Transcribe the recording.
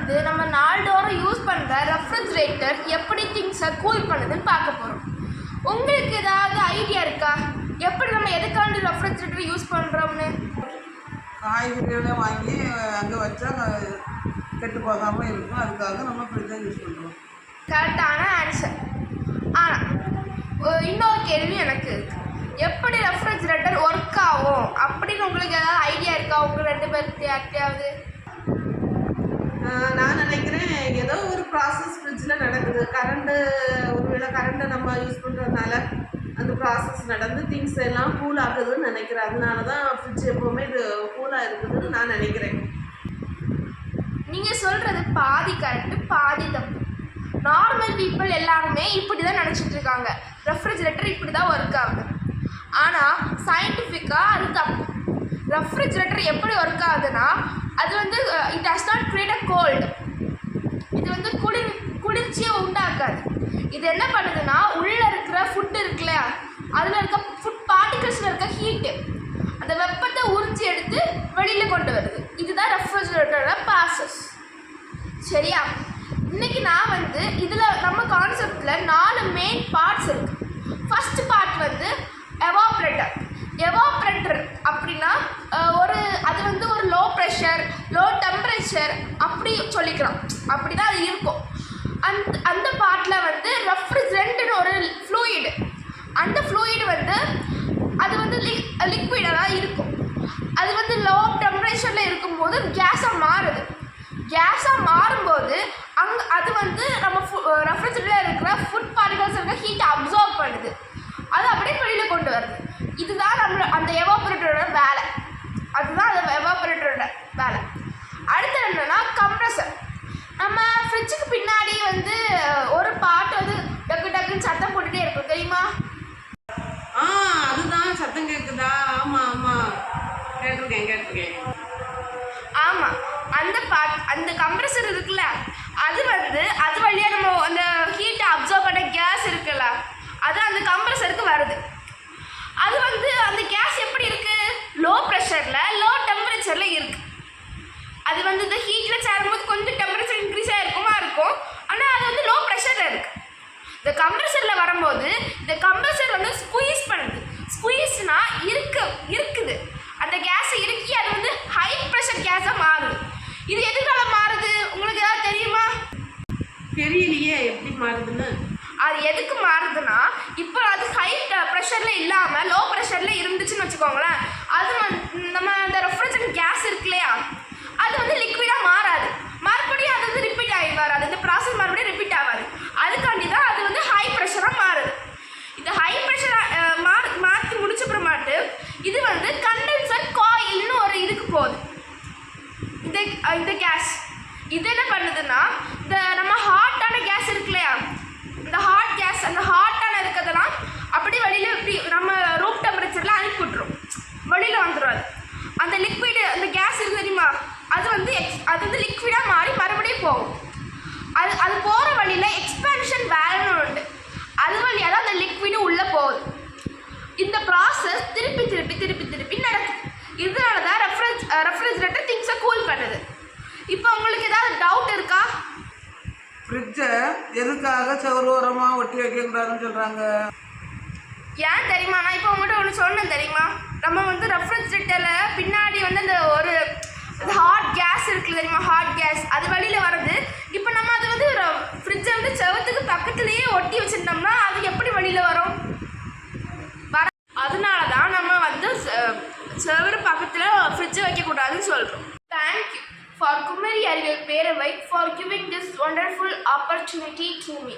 வந்து நம்ம நாள்தோறும் யூஸ் பண்ணுற ரெஃப்ரிஜரேட்டர் எப்படி திங்ஸை கூல் பண்ணுதுன்னு பார்க்க போகிறோம். உங்களுக்கு ஏதாவது ஐடியா இருக்கா எப்படி நம்ம எதுக்காண்டி ரெஃப்ரிஜரேட்டர் யூஸ் பண்ணுறோம்னு? காய்கறிகளை வாங்கி அங்கே வச்சா கெட்டு போகாமல் இருக்கும், அதுக்காக நம்ம ஃப்ரிட்ஜை யூஸ் பண்ணுறோம். கரெக்டான ஆன்சர். ஆனால் இன்னொரு கேள்வி எனக்கு இருக்குது. எப்படி ரெஃப்ரிஜரேட்டர் ஒர்க் ஆகும் அப்படின்னு உங்களுக்கு ஏதாவது ஐடியா இருக்கா? உங்கள் 2 பேருக்கு யார்கிட்டையாவது? நான் நினைக்கிறேன் ஏதோ ஒரு ப்ராசஸ் ஃப்ரிட்ஜில் நடக்குது. ஒருவேளை கரண்ட்டை நம்ம யூஸ் பண்ணுறதுனால அந்த ப்ராசஸ் நடந்து திங்ஸ் எல்லாம் கூல் ஆகுதுன்னு நினைக்கிறேன். அதனால தான் ஃப்ரிட்ஜ் எப்போவுமே இது கூலாக இருக்குதுன்னு நான் நினைக்கிறேன். நீங்கள் சொல்கிறது பாதி கரெக்டு பாதி தப்பு. நார்மல் பீப்புள் எல்லாருமே இப்படி தான் நினச்சிட்டு இருக்காங்க, ரெஃப்ரிஜரேட்டர் இப்படி தான் ஒர்க் ஆகுது. ஆனால் சயின்டிஃபிக்காக அது தப்பு. ரெஃப்ரிஜரேட்டர் எப்படி ஒர்க் ஆகுதுன்னா, அது வந்து it does not create a cold. இது வந்து குளிர்ச்சியை உண்டாக்காது. இது என்ன பண்ணுதுன்னா, உள்ளே இருக்கிற ஃபுட்டு இருக்குல்ல, அதில் இருக்க ஃபுட் பார்ட்டிகல்ஸில் இருக்க ஹீட்டு அந்த வெப்பத்தை உறிஞ்சி எடுத்து வெளியில் கொண்டு வருது. இதுதான் ரெஃப்ரிஜரேட்டரோட ப்ராசஸ். சரியா? இன்றைக்கி நான் வந்து இதில் நம்ம கான்செப்டில் 4 மெயின் பார்ட்ஸ் இருக்குது. ஃபஸ்ட் பார்ட் வந்து எவாப்ரேட்டர். எவாப்ரேட்டர் அப்படின்னா அது வந்து ஒரு லோ ப்ரெஷர் லோ டெம்பரேச்சர் அப்படி சொல்லிக்கலாம், அப்படி தான் அது இருக்கும். அந்த பார்ட்டில் வந்து ரெஃப்ரிஜரண்ட்னு ஒரு ஃப்ளூயிடு, அந்த ஃப்ளூயிடு வந்து அது வந்து லிக்விடாக தான் இருக்கும். அது வந்து லோ டெம்பரேச்சரில் இருக்கும்போது கேஸாக மாறுது. கேஸாக மாறும்போது அது வந்து நம்ம ரெஃப்ரிஜரேட்டரில் இருக்கிற ஃபுட் பார்ட்டிகல்ஸ் இருக்க ஹீட்டை அப்சார்ப் பண்ணுது, அது அப்படியே வெளியில் கொண்டு வருது. இதுதான் அந்த எவாபரேட்டரோட வேலை. அதுதான் அந்த எவாபரேட்டரோட வேலை. அடுத்து என்னென்னா கம்ப்ரஸர். நம்ம ஃப்ரிட்ஜுக்கு பின்னாடி வந்து ஒரு பாட்டு வந்து டக்கு டக்குன்னு சத்தம் போட்டுகிட்டே இருக்கும், தெரியுமா? அதுதான் சத்தம் கேட்குதா? ஆமாம் கேட்டிருக்கேன். ஆமாம், அந்த கம்ப்ரஸர் இருக்குல்ல, அது வந்து அது வழியாக நம்ம அந்த ஹீட்டை அப்சர்வ் பண்ண கேஸ் இருக்குல்ல, அது அந்த கம்ப்ரஸருக்கு வருது. அது வந்து அந்த கேஸ் எப்படி இருக்குது? லோ ப்ரெஷரில் லோ டெம்பரேச்சரில் இருக்குது. அது வந்து இந்த ஹீட்டில் சேரும்போது கொஞ்சம் டெம்பரேச்சர் இன்க்ரீஸ் இருக்கும், ஆனால் அது வந்து லோ ப்ரெஷரில் இருக்குது. இந்த கம்ப்ரஸரில் வரும்போது இந்த கம்ப்ரஸர் வந்து ஸ்குவீஸ் பண்ணுது. ஸ்குவீஸ்னா இருக்குது அந்த கேஸை இறுக்கி அது வந்து ஹை ப்ரெஷர் கேஸாக மாறுது. இது எதுக்காக மாறுது உங்களுக்கு ஏதாவது தெரியுமா? தெரியலையே எப்படி மாறுதுன்னு. அது எதுக்கு மாறுதுன்னா, இப்போ அது ஹை ப்ரெஷரில் இல்லாமல் லோ ப்ரெஷரில் இருந்துச்சுன்னு வச்சுக்கோங்களேன், அது நம்ம அந்த ரெஃப்ரிஜரண்ட் கேஸ் இருக்கு இல்லையா, அது வந்து லிக்விடாக மாறாது. மறுபடியும் அது வந்து ரிப்பீட் ஆகி வராது. இந்த ப்ராசஸ் மறுபடியும் ரிப்பீட் ஆகாது. அதுக்காண்டி தான் அது வந்து ஹை ப்ரெஷராக மாறுது. இந்த ஹை ப்ரெஷராக மாற்றி முடிச்சப்புறமாட்டு இது வந்து கண்டென்சர் காயில்னு ஒரு இதுக்கு போகுது. இந்த கேஸ் இது என்ன பண்ணுதுன்னா, இந்த நம்ம ஹாட்டான கேஸ் இருக்கு இல்லையா, இந்த ஹாட் கேஸ் அந்த ஹாட்டான இருக்கிறதெல்லாம் அப்படி வெளியில் இப்படி நம்ம ரூம் டெம்பரேச்சரில் அனுப்பி விட்டுரும், வெளியில் வந்துடும். அந்த லிக்விடு அந்த கேஸ் இருக்குது தெரியுமா, அது வந்து லிக்விடாக மாறி மறுபடியும் போகும். அது போகிற வழியில் எக்ஸ்பான்ஷன் வேல்வ்னு உண்டு, அது வழியாக தான் அந்த லிக்விடு உள்ளே போகுது. இந்த ப்ராசஸ் திருப்பி நடக்குது. இதனால தான் ரெஃப்ரிஜரேட்டர் திங்ஸை கூல் பண்ணுது. இப்போ உங்களுக்கு ஏதாவது டவுட் இருக்கா? ஃப்ரிட்ஜை எதுக்காக செவ்வரோரமாக ஒட்டி வைக்கக்கூடாதுன்னு சொல்கிறாங்க? ஏன் தெரியுமா? நான் இப்போ உங்கள்கிட்ட ஒன்று சொன்னேன் தெரியுமா, நம்ம வந்து ரெஃப்ரிஜரேட்டரில் பின்னாடி வந்து அந்த ஒரு ஹாட் கேஸ் இருக்குது தெரியுமா, ஹாட் கேஸ் அது வெளியில் வருது. இப்போ நம்ம அது வந்து ஃப்ரிட்ஜை வந்து செவத்துக்கு பக்கத்துலேயே ஒட்டி வச்சுருந்தோம்னா அது எப்படி வெளியில் வரும்? அதனால தான் நம்ம வந்து செவரு பக்கத்தில் ஃப்ரிட்ஜை வைக்கக்கூடாதுன்னு சொல்கிறோம். Thank you for Kumari Ariel Peravai for giving this wonderful opportunity to me.